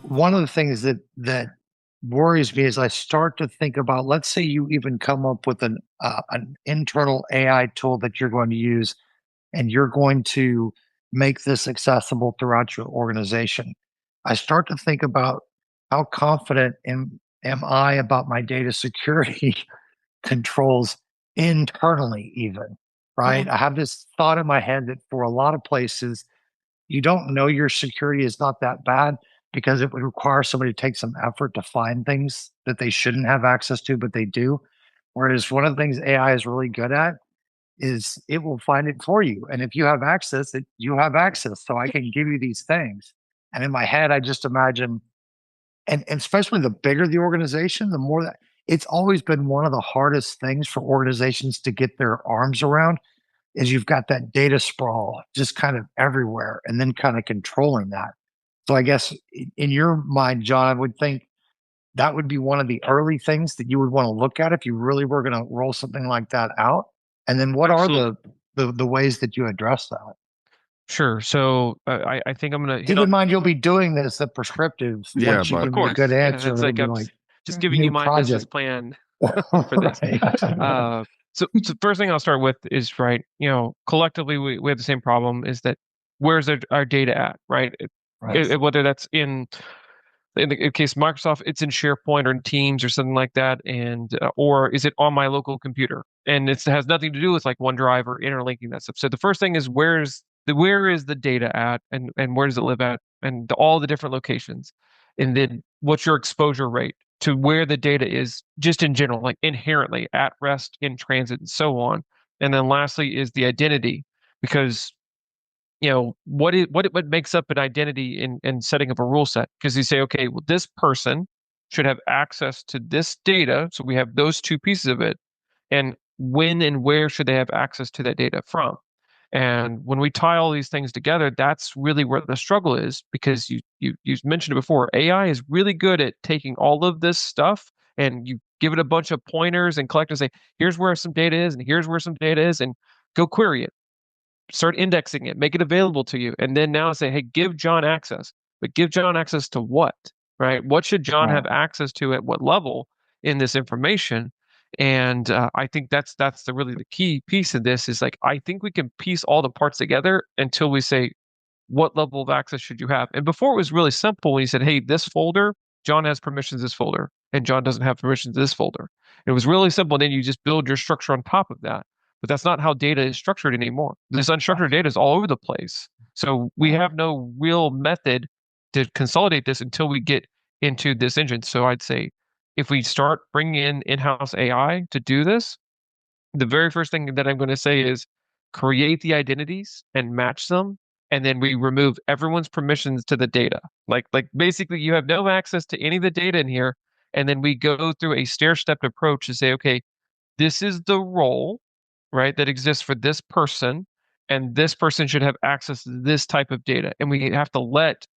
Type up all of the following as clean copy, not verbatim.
One of the things that worries me is I start to think about, let's say you even come up with an internal AI tool that you're going to use, and you're going to make this accessible throughout your organization. I start to think about how confident am I about my data security controls internally, even, right? I have this thought in my head that for a lot of places, you don't know your security is not that bad because it would require somebody to take some effort to find things that they shouldn't have access to, but they do. Whereas one of the things AI is really good at is it will find it for you. And if you have access, you have access. So I can give you these things. And in my head, I just imagine, and especially the bigger the organization, the more that it's always been one of the hardest things for organizations to get their arms around is you've got that data sprawl just kind of everywhere and then kind of controlling that. So I guess in your mind, John, I would think that would be one of the early things that you would want to look at if you really were going to roll something like that out. And then what are Absolutely. the ways that you address that? Sure. So I think I'm going to hit Keep in on, mind, you'll be doing this at prescriptives. Yeah, Once you but of give me a good course, yeah, answer, it's it'll like be I'm like just giving you new my business project. plan for this. Uh, so first thing I'll start with is, right, collectively we have the same problem, is that where's our data at, right? Right. Whether that's in the case of Microsoft, it's in SharePoint or in Teams or something like that, and or is it on my local computer? And it has nothing to do with like OneDrive or interlinking that stuff. So the first thing is where is the data at, and where does it live at, and all the different locations, and then what's your exposure rate to where the data is just in general, like inherently at rest, in transit, and so on. And then lastly is the identity, because what makes up an identity in setting up a rule set, because you say, okay, well, this person should have access to this data, so we have those two pieces of it, and when and where should they have access to that data from. And when we tie all these things together, that's really where the struggle is, because you mentioned it before. AI is really good at taking all of this stuff, and you give it a bunch of pointers and collect and say, here's where some data is, and here's where some data is, and go query it, start indexing it, make it available to you, and then now say, hey, give John access. But give John access to what, right? What should John Right. have access to at what level in this information? And I think that's the key piece of this, is like, I think we can piece all the parts together until we say, what level of access should you have? And before, it was really simple when you said, hey, this folder, John has permissions to this folder, and John doesn't have permissions to this folder. It was really simple. And then you just build your structure on top of that. But that's not how data is structured anymore. This unstructured data is all over the place. So we have no real method to consolidate this until we get into this engine. So I'd say if we start bringing in in-house AI to do this, the very first thing that I'm going to say is create the identities and match them, and then we remove everyone's permissions to the data. Like basically you have no access to any of the data in here, and then we go through a stair-stepped approach to say, okay, this is the role, right, that exists for this person, and this person should have access to this type of data. And we have to let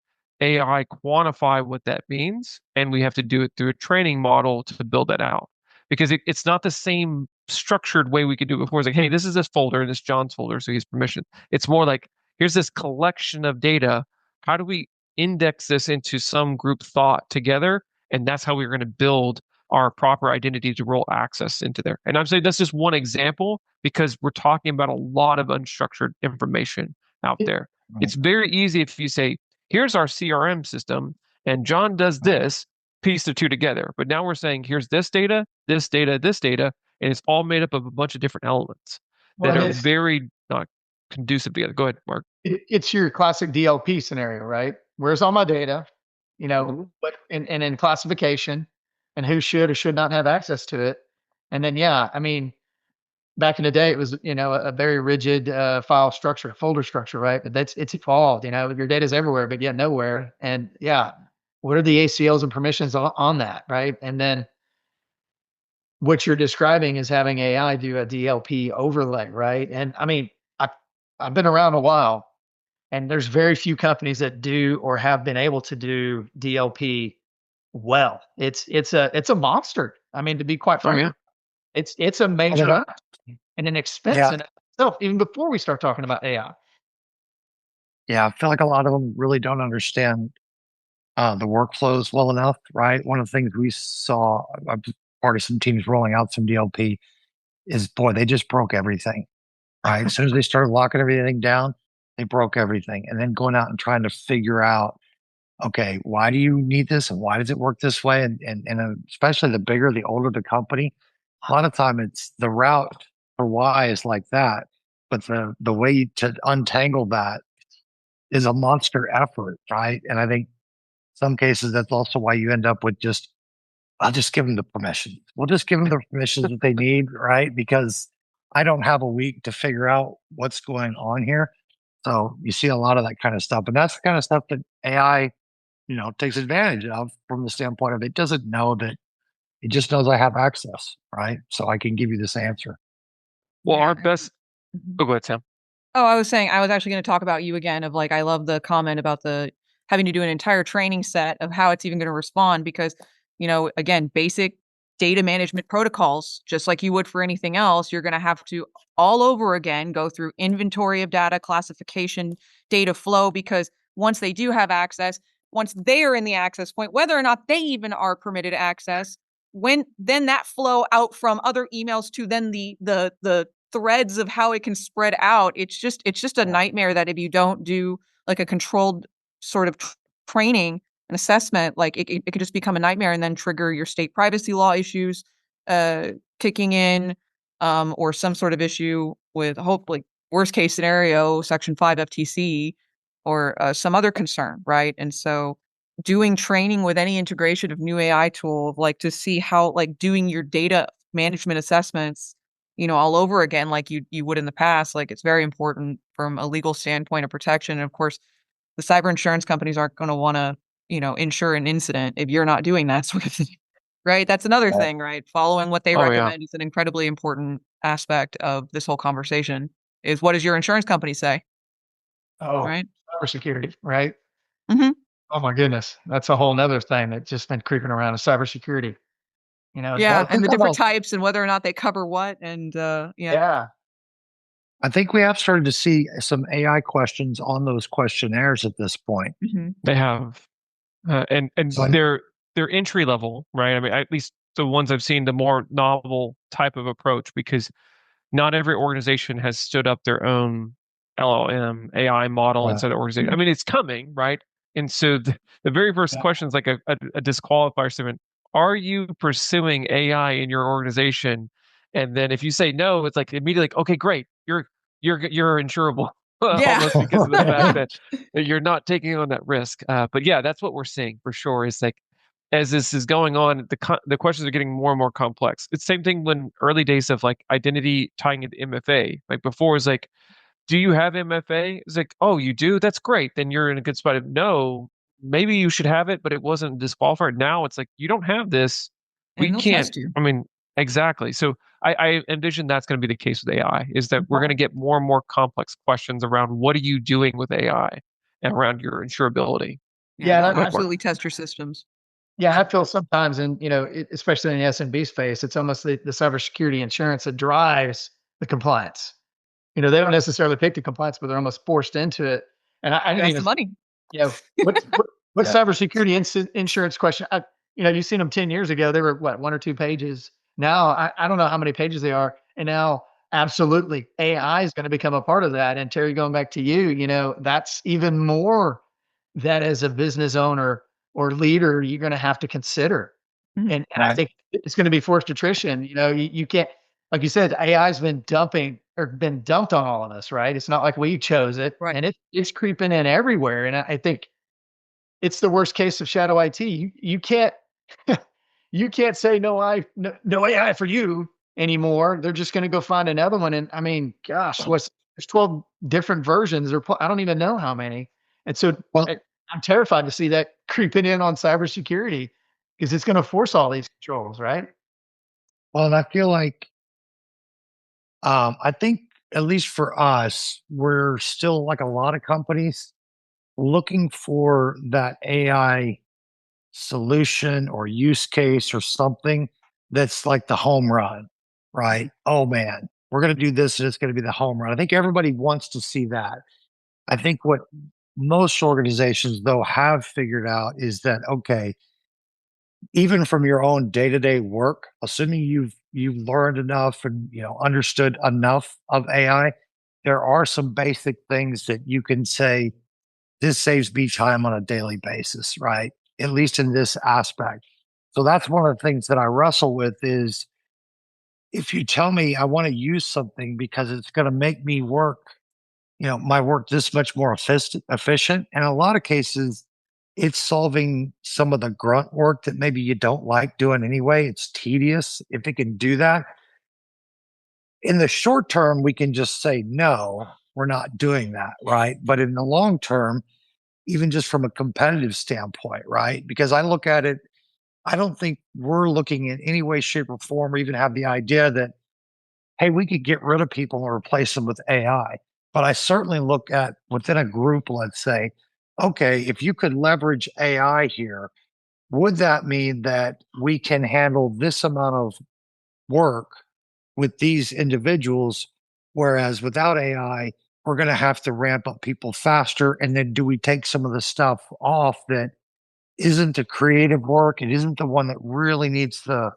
AI quantify what that means, and we have to do it through a training model to build that out. Because it's not the same structured way we could do it before. It's like, hey, this is this folder, and this John's folder, so he's permission. It's more like, here's this collection of data. How do we index this into some group thought together? And that's how we're going to build our proper identity to roll access into there. And I'm saying that's just one example, because we're talking about a lot of unstructured information out there. Right. It's very easy if you say, here's our CRM system, and John does this, piece the two together. But now we're saying, here's this data, this data, this data, and it's all made up of a bunch of different elements Well, that and are very not conducive together. Go ahead, Mark. it's your classic DLP scenario, right? Where's all my data? But and in classification, and who should or should not have access to it. And then, yeah, I mean, back in the day, it was, a very rigid file structure, folder structure, right? But it's evolved. Your data's everywhere, but yet nowhere. And yeah, what are the ACLs and permissions on that, right? And then what you're describing is having AI do a DLP overlay, right? And I mean, I've been around a while. And there's very few companies that do or have been able to do DLP well. It's a monster. I mean, to be quite Oh frank, yeah. it's a I mean, major and an expense yeah, in itself, even before we start talking about AI. yeah. I feel like a lot of them really don't understand the workflows well enough, right? One of the things we saw, I'm part of some teams rolling out some DLP, is boy, they just broke everything, right? As soon as they started locking everything down, they broke everything. And then going out and trying to figure out, okay, why do you need this and why does it work this way? And especially the bigger, the older the company, a lot of time it's the route for why is like that. But the way to untangle that is a monster effort, right? And I think some cases that's also why you end up with just I'll just give them the permission. We'll just give them the permissions that they need, right? Because I don't have a week to figure out what's going on here. So you see a lot of that kind of stuff. And that's the kind of stuff that AI, takes advantage of from the standpoint of it doesn't know that it just knows I have access, right? So I can give you this answer. Well, our Yeah. best. Mhm. Oh, go ahead, Sam. Oh, I was saying I was actually going to talk about you again of like I love the comment about the having to do an entire training set of how it's even going to respond because, again, basic data management protocols, just like you would for anything else, you're going to have to all over again go through inventory of data, classification, data flow because once they do have access, once they are in the access point, whether or not they even are permitted access, when then that flow out from other emails to then the threads of how it can spread out. It's just a nightmare that if you don't do like a controlled sort of training and assessment, like it could just become a nightmare and then trigger your state privacy law issues kicking in, or some sort of issue with hopefully worst case scenario, Section 5 FTC or some other concern, right? And so doing training with any integration of new AI tool, like to see how like doing your data management assessments all over again, like you would in the past. Like it's very important from a legal standpoint of protection. And of course, the cyber insurance companies aren't going to want to, insure an incident if you're not doing that sort of thing, right? That's another Right. thing, right? Following what they Oh yeah. recommend is an incredibly important aspect of this whole conversation. Is what does your insurance company say, Oh, right? cybersecurity, right? Hmm. Oh my goodness, that's a whole nother thing that's just been creeping around is cybersecurity. Well, Yeah, I and think the on different the types and whether or not they cover what, and yeah, yeah, I think we have started to see some AI questions on those questionnaires at this point. hmm They have, and So I, they're entry level, right? I mean, at least the ones I've seen, the more novel type of approach, because not every organization has stood up their own LLM AI model right. inside the organization. I mean, it's coming, right? And so the very first question is like a disqualifier statement. Are you pursuing AI in your organization? And then if you say no, it's like immediately like, okay, great, you're insurable. yeah. Almost because of the fact that you're not taking on that risk. But yeah, that's what we're seeing for sure. Is like as this is going on, the questions are getting more and more complex. It's the same thing when early days of like identity tying into MFA. Like before, is like, do you have MFA? It's like, oh, you do. That's great. Then you're in a good spot. Of no, maybe you should have it, but it wasn't disqualified. Now it's like you don't have this. We And they'll can't. test you. I mean, exactly. So I envision that's going to be the case with AI. Is that we're going to get more and more complex questions around what are you doing with AI and around your insurability. Yeah, yeah. they'll And Before. absolutely test your systems. I feel sometimes, and especially in the SMB space, it's almost the cybersecurity insurance that drives the compliance. They don't necessarily pick the compliance, but they're almost forced into it. And I didn't That's even, the money. what Yeah. cybersecurity insurance question? You've seen them 10 years ago. They were what, 1 or 2 pages. Now I don't know how many pages they are. And now absolutely AI is going to become a part of that. And Terry, going back to you, that's even more that as a business owner or leader, you're going to have to consider. Mhm. And I Right. think it's going to be forced attrition. You can't, like you said, AI's been been dumped on all of us, right? It's not like we chose it, Right. and it's creeping in everywhere. And I think it's the worst case of shadow IT. You can't you can't say no AI for you anymore. They're just going to go find another one. And I mean, gosh, there's 12 different versions, or I don't even know how many. And so Well, I'm terrified to see that creeping in on cybersecurity because it's going to force all these controls, right? and I feel like I think at least for us, we're still like a lot of companies looking for that AI solution or use case or something that's like the home run, right? Oh man, we're going to do this and it's going to be the home run. I think everybody wants to see that. I think what most organizations though have figured out is that okay, even from your own day-to-day work, assuming you've learned enough and understood enough of AI, there are some basic things that you can say this saves me time on a daily basis, right? At least in this aspect. So that's one of the things that I wrestle with is if you tell me I want to use something because it's going to make me work, my work this much more efficient. And in a lot of cases, it's solving some of the grunt work that maybe you don't like doing anyway. It's tedious. If it can do that in the short term, we can just say, no, we're not doing that. Right. But in the long term, even just from a competitive standpoint, right? Because I look at it, I don't think we're looking in any way, shape, or form, or even have the idea that, hey, we could get rid of people and replace them with AI. But I certainly look at within a group, let's say, okay, if you could leverage AI here, would that mean that we can handle this amount of work with these individuals? Whereas without AI, we're going to have to ramp up people faster. And then do we take some of the stuff off that isn't the creative work? It isn't the one that really needs the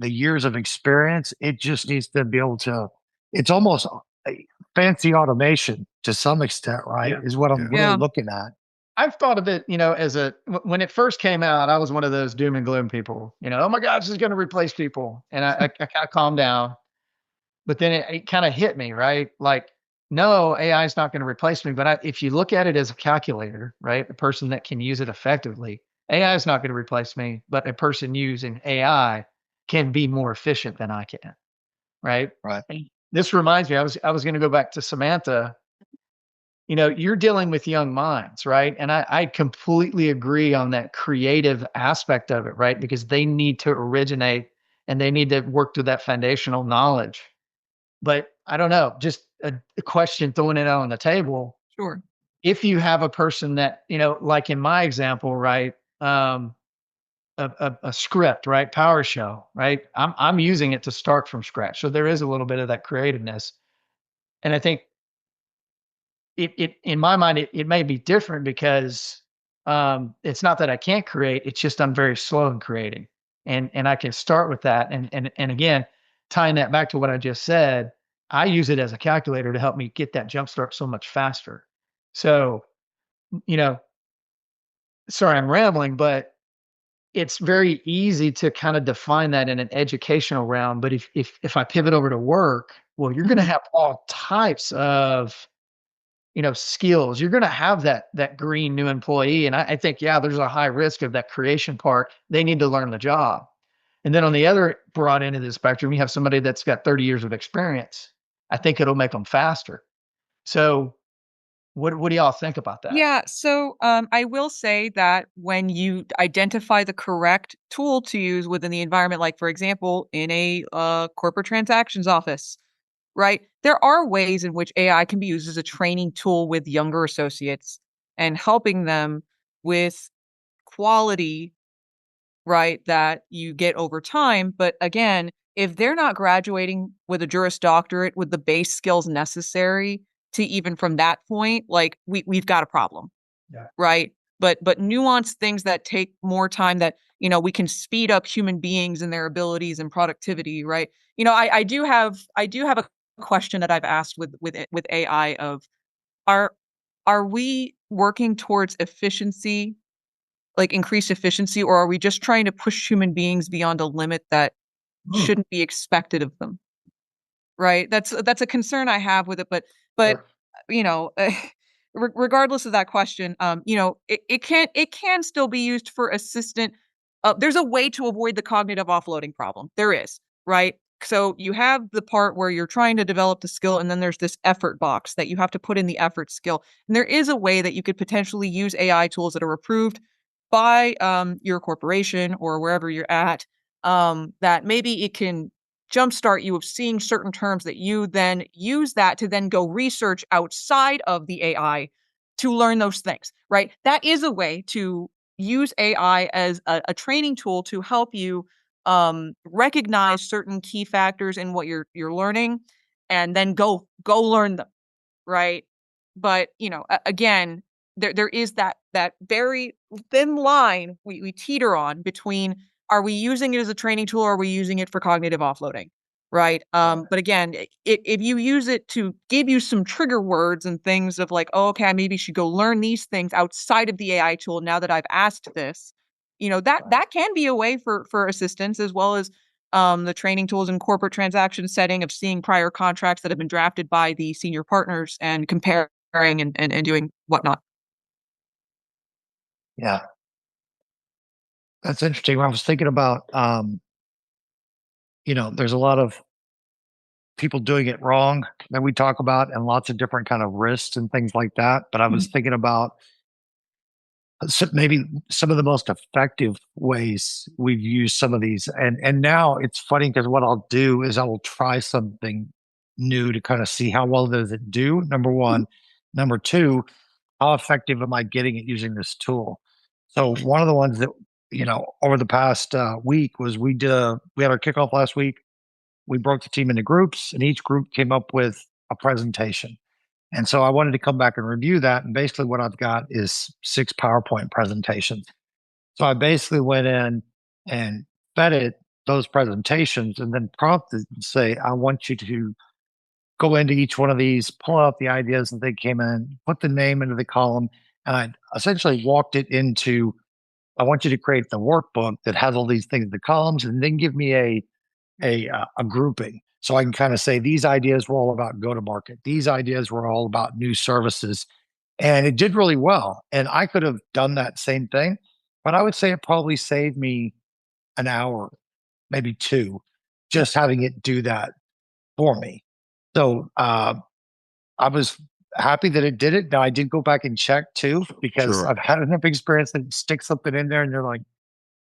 years of experience. It just needs to be able to. It's almost a fancy automation to some extent, right? Yeah. Is what I'm really Yeah. looking at. I've thought of it, as when it first came out, I was one of those doom and gloom people, oh my gosh, this is going to replace people. And I kind of calmed down, but then it kind of hit me, right? Like, no, AI is not going to replace me. But if you look at it as a calculator, right? A person that can use it effectively, AI is not going to replace me, but a person using AI can be more efficient than I can, right? Right. And this reminds me, I was going to go back to Samantha. You're dealing with young minds, right? And I completely agree on that creative aspect of it, right? Because they need to originate and they need to work through that foundational knowledge. But I don't know, just a question throwing it out on the table. Sure. If you have a person that, like in my example, right? A script, right? PowerShell, right? I'm using it to start from scratch. So there is a little bit of that creativeness. And I think it in my mind, it may be different because it's not that I can't create, it's just I'm very slow in creating. And I can start with that. And again, tying that back to what I just said, I use it as a calculator to help me get that jump start so much faster. So, you know, sorry, I'm rambling, but it's very easy to kind of define that in an educational realm. But if I pivot over to work, well, you're going to have all types of skills. You're going to have that green new employee, and I think there's a high risk of that creation part. They need to learn the job, and then on the other broad end of the spectrum, you have somebody that's got 30 years of experience. I think it'll make them faster. So, what do y'all think about that? Yeah, so I will say that when you identify the correct tool to use within the environment, like for example, in a corporate transactions office, right? There are ways in which AI can be used as a training tool with younger associates and helping them with quality, right, that you get over time. But again, if they're not graduating with a Juris Doctorate with the base skills necessary to even from that point, like we've got a problem. Yeah. Right. But nuanced things that take more time that, we can speed up human beings and their abilities and productivity, right? I do have a question that I've asked with AI of are we working towards efficiency, like increased efficiency, or are we just trying to push human beings beyond a limit that shouldn't be expected of them? Right? That's a concern I have with it, but Sure. you know, regardless of that question, it can still be used for assistant. There's a way to avoid the cognitive offloading problem. There is, right? So you have the part where you're trying to develop the skill, and then there's this effort box that you have to put in the effort skill. And there is a way that you could potentially use AI tools that are approved by your corporation or wherever you're at, that maybe it can jumpstart you of seeing certain terms that you then use that to then go research outside of the AI to learn those things, right? That is a way to use AI as a training tool to help you recognize certain key factors in what you're learning, and then go learn them, right? But again, there is that very thin line we teeter on between, are we using it as a training tool or are we using it for cognitive offloading, right? But again, if you use it to give you some trigger words and things of like, oh, okay, I maybe should go learn these things outside of the AI tool now that I've asked this, that can be a way for assistance, as well as the training tools in corporate transaction setting of seeing prior contracts that have been drafted by the senior partners and comparing and doing whatnot. Yeah, that's interesting. When I was thinking about, there's a lot of people doing it wrong that we talk about, and lots of different kind of risks and things like that. But I was thinking about maybe some of the most effective ways we've used some of these. And now it's funny because what I'll do is I will try something new to kind of see how well does it do. Number one. Number two, how effective am I getting at using this tool? So one of the ones that, over the past week was we had our kickoff last week. We broke the team into groups, and each group came up with a presentation. And so I wanted to come back and review that. And basically, what I've got is 6 PowerPoint presentations. So I basically went in and fed it those presentations, and then prompted and say, I want you to go into each one of these, pull out the ideas that they came in, put the name into the column. And I essentially walked it into, I want you to create the workbook that has all these things in the columns, and then give me a grouping. So I can kind of say these ideas were all about go to market. These ideas were all about new services. And it did really well. And I could have done that same thing, but I would say it probably saved me an hour, maybe 2, just having it do that for me. So I was happy that it did it. Now I did go back and check too, because Sure. I've had enough experience that stick something in there and they're like,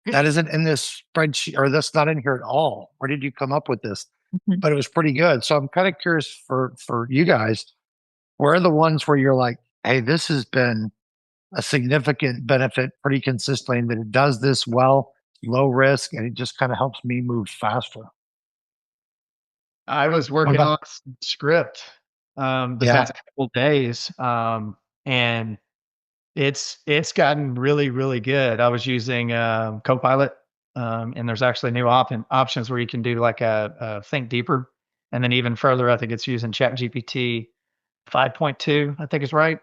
that isn't in this spreadsheet, or that's not in here at all. Where did you come up with this? Mhm. But it was pretty good. So I'm kind of curious for you guys, where are the ones where you're like, hey, this has been a significant benefit pretty consistently, and that it does this well, low risk, and it just kind of helps me move faster. I was What working about? on some script the Yeah. past couple days, and it's gotten really, really good. I was using Copilot, and there's actually new options where you can do like a think deeper, and then even further, I think it's using ChatGPT 5.2. I think is right.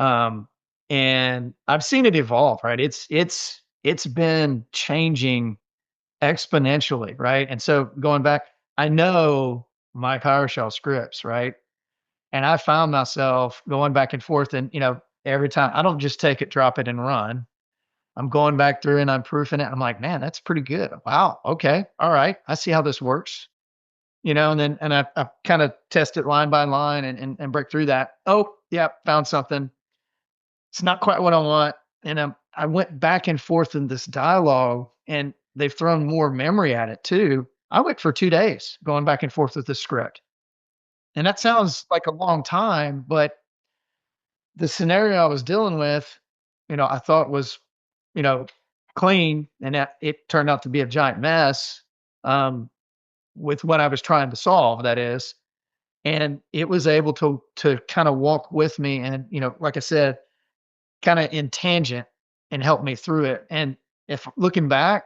Um, and I've seen it evolve. Right, it's been changing exponentially, right? And so going back, I know my PowerShell scripts, right? And I found myself going back and forth, and every time I don't just take it, drop it, and run. I'm going back through and I'm proofing it. I'm like, man, that's pretty good. Wow. Okay. All right. I see how this works. And I kind of test it line by line and break through that. Oh, yeah, found something. It's not quite what I want. And I went back and forth in this dialogue, and they've thrown more memory at it too. I went for 2 days going back and forth with the script. And that sounds like a long time, but the scenario I was dealing with, I thought was, you know, clean, and that it turned out to be a giant mess, um, with what I was trying to solve, that is. And it was able to kind of walk with me and, like I said, kind of in tangent and help me through it. And if looking back,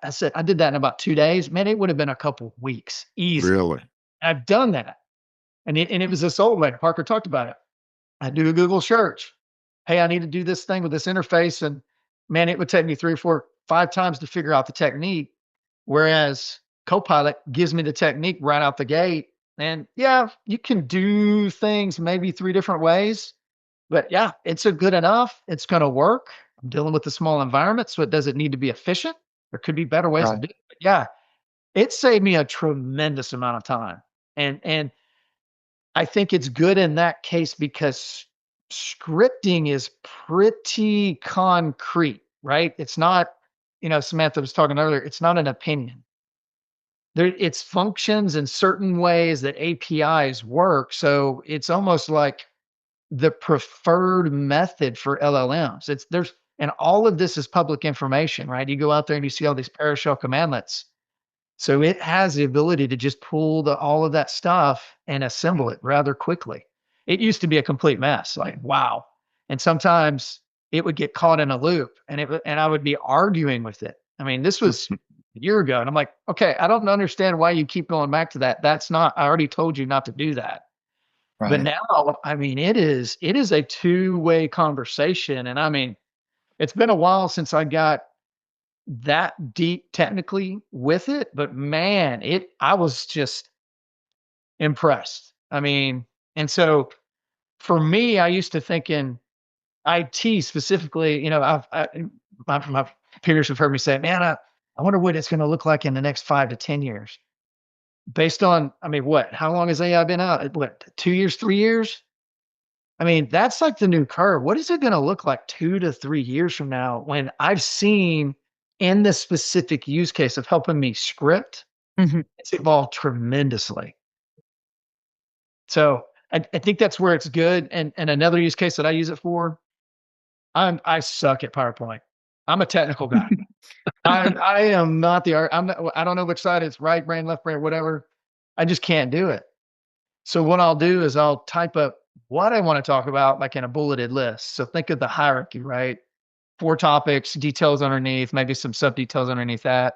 I said I did that in about 2 days. Man, it would have been a couple weeks, easy. Really? I've done that, and it was this old lady. Parker talked about it. I do a Google search. Hey, I need to do this thing with this interface. And man, it would take me 3, 4, 5 times to figure out the technique. Whereas Copilot gives me the technique right out the gate. And yeah, you can do things maybe 3 different ways, but yeah, it's a good enough. It's going to work. I'm dealing with a small environment, so it doesn't need to be efficient. There could be better ways to Right. do it. But yeah, it saved me a tremendous amount of time. And I think it's good in that case because scripting is pretty concrete, right? It's not, Samantha was talking earlier, it's not an opinion. it's functions in certain ways that APIs work. So it's almost like the preferred method for LLMs. And all of this is public information, right? You go out there and you see all these PowerShell commandlets. So it has the ability to just pull all of that stuff and assemble it rather quickly. It used to be a complete mess, like, wow. And sometimes it would get caught in a loop and I would be arguing with it. I mean, this was a year ago. And I'm like, okay, I don't understand why you keep going back to that. I already told you not to do that. But Right. now, I mean, it is a two-way conversation. And I mean, it's been a while since I got that deep technically with it, but man, I was just impressed. I mean, and so for me, I used to think in IT specifically, my peers have heard me say, man, I wonder what it's going to look like in the next 5 to 10 years. Based on, I mean, how long has AI been out? What, 2 years, 3 years? I mean, that's like the new curve. What is it going to look like 2 to 3 years from now when I've seen in the specific use case of helping me script, it's evolved tremendously. So I think that's where it's good. And another use case that I use it for, I suck at PowerPoint. I'm a technical guy. I am not I don't know which side it's right brain, left brain, whatever. I just can't do it. So what I'll do is I'll type up what I want to talk about, like in a bulleted list. So think of the hierarchy, right? 4 topics, details underneath, maybe some sub details underneath that.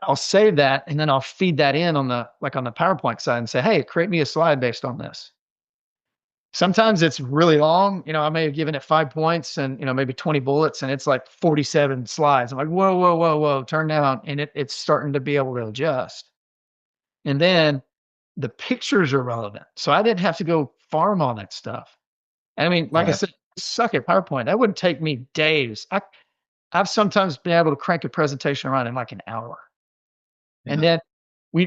I'll save that and then I'll feed that in on the PowerPoint side and say, hey, create me a slide based on this. Sometimes it's really long. I may have given it 5 points and, maybe 20 bullets and it's like 47 slides. I'm like, whoa, whoa, whoa, whoa, turn down. And it's starting to be able to adjust. And then the pictures are relevant. So I didn't have to go farm all that stuff. And I mean, like I said, I suck at PowerPoint. That wouldn't take me days. I've sometimes been able to crank a presentation around in like an hour. Yeah. And then we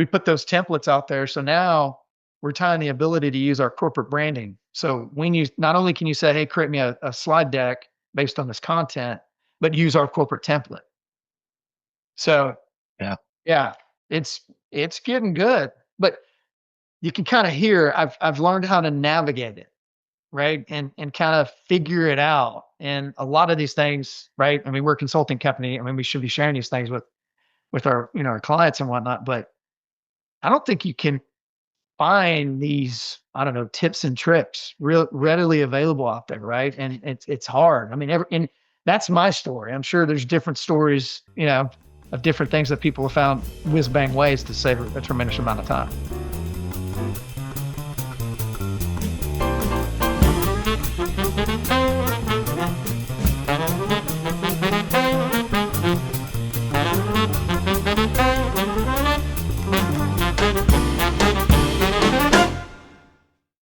put those templates out there. So now we're tying the ability to use our corporate branding. So not only can you say, hey, create me a slide deck based on this content, but use our corporate template. So yeah, it's getting good, but you can kind of hear I've learned how to navigate it, right? And kind of figure it out. And a lot of these things, right? I mean, we're a consulting company. I mean, we should be sharing these things with our, our clients and whatnot, but I don't think you can find these, I don't know, tips and tricks readily available out there, right? And it's hard. I mean, and that's my story. I'm sure there's different stories, of different things that people have found whiz bang ways to save a tremendous amount of time.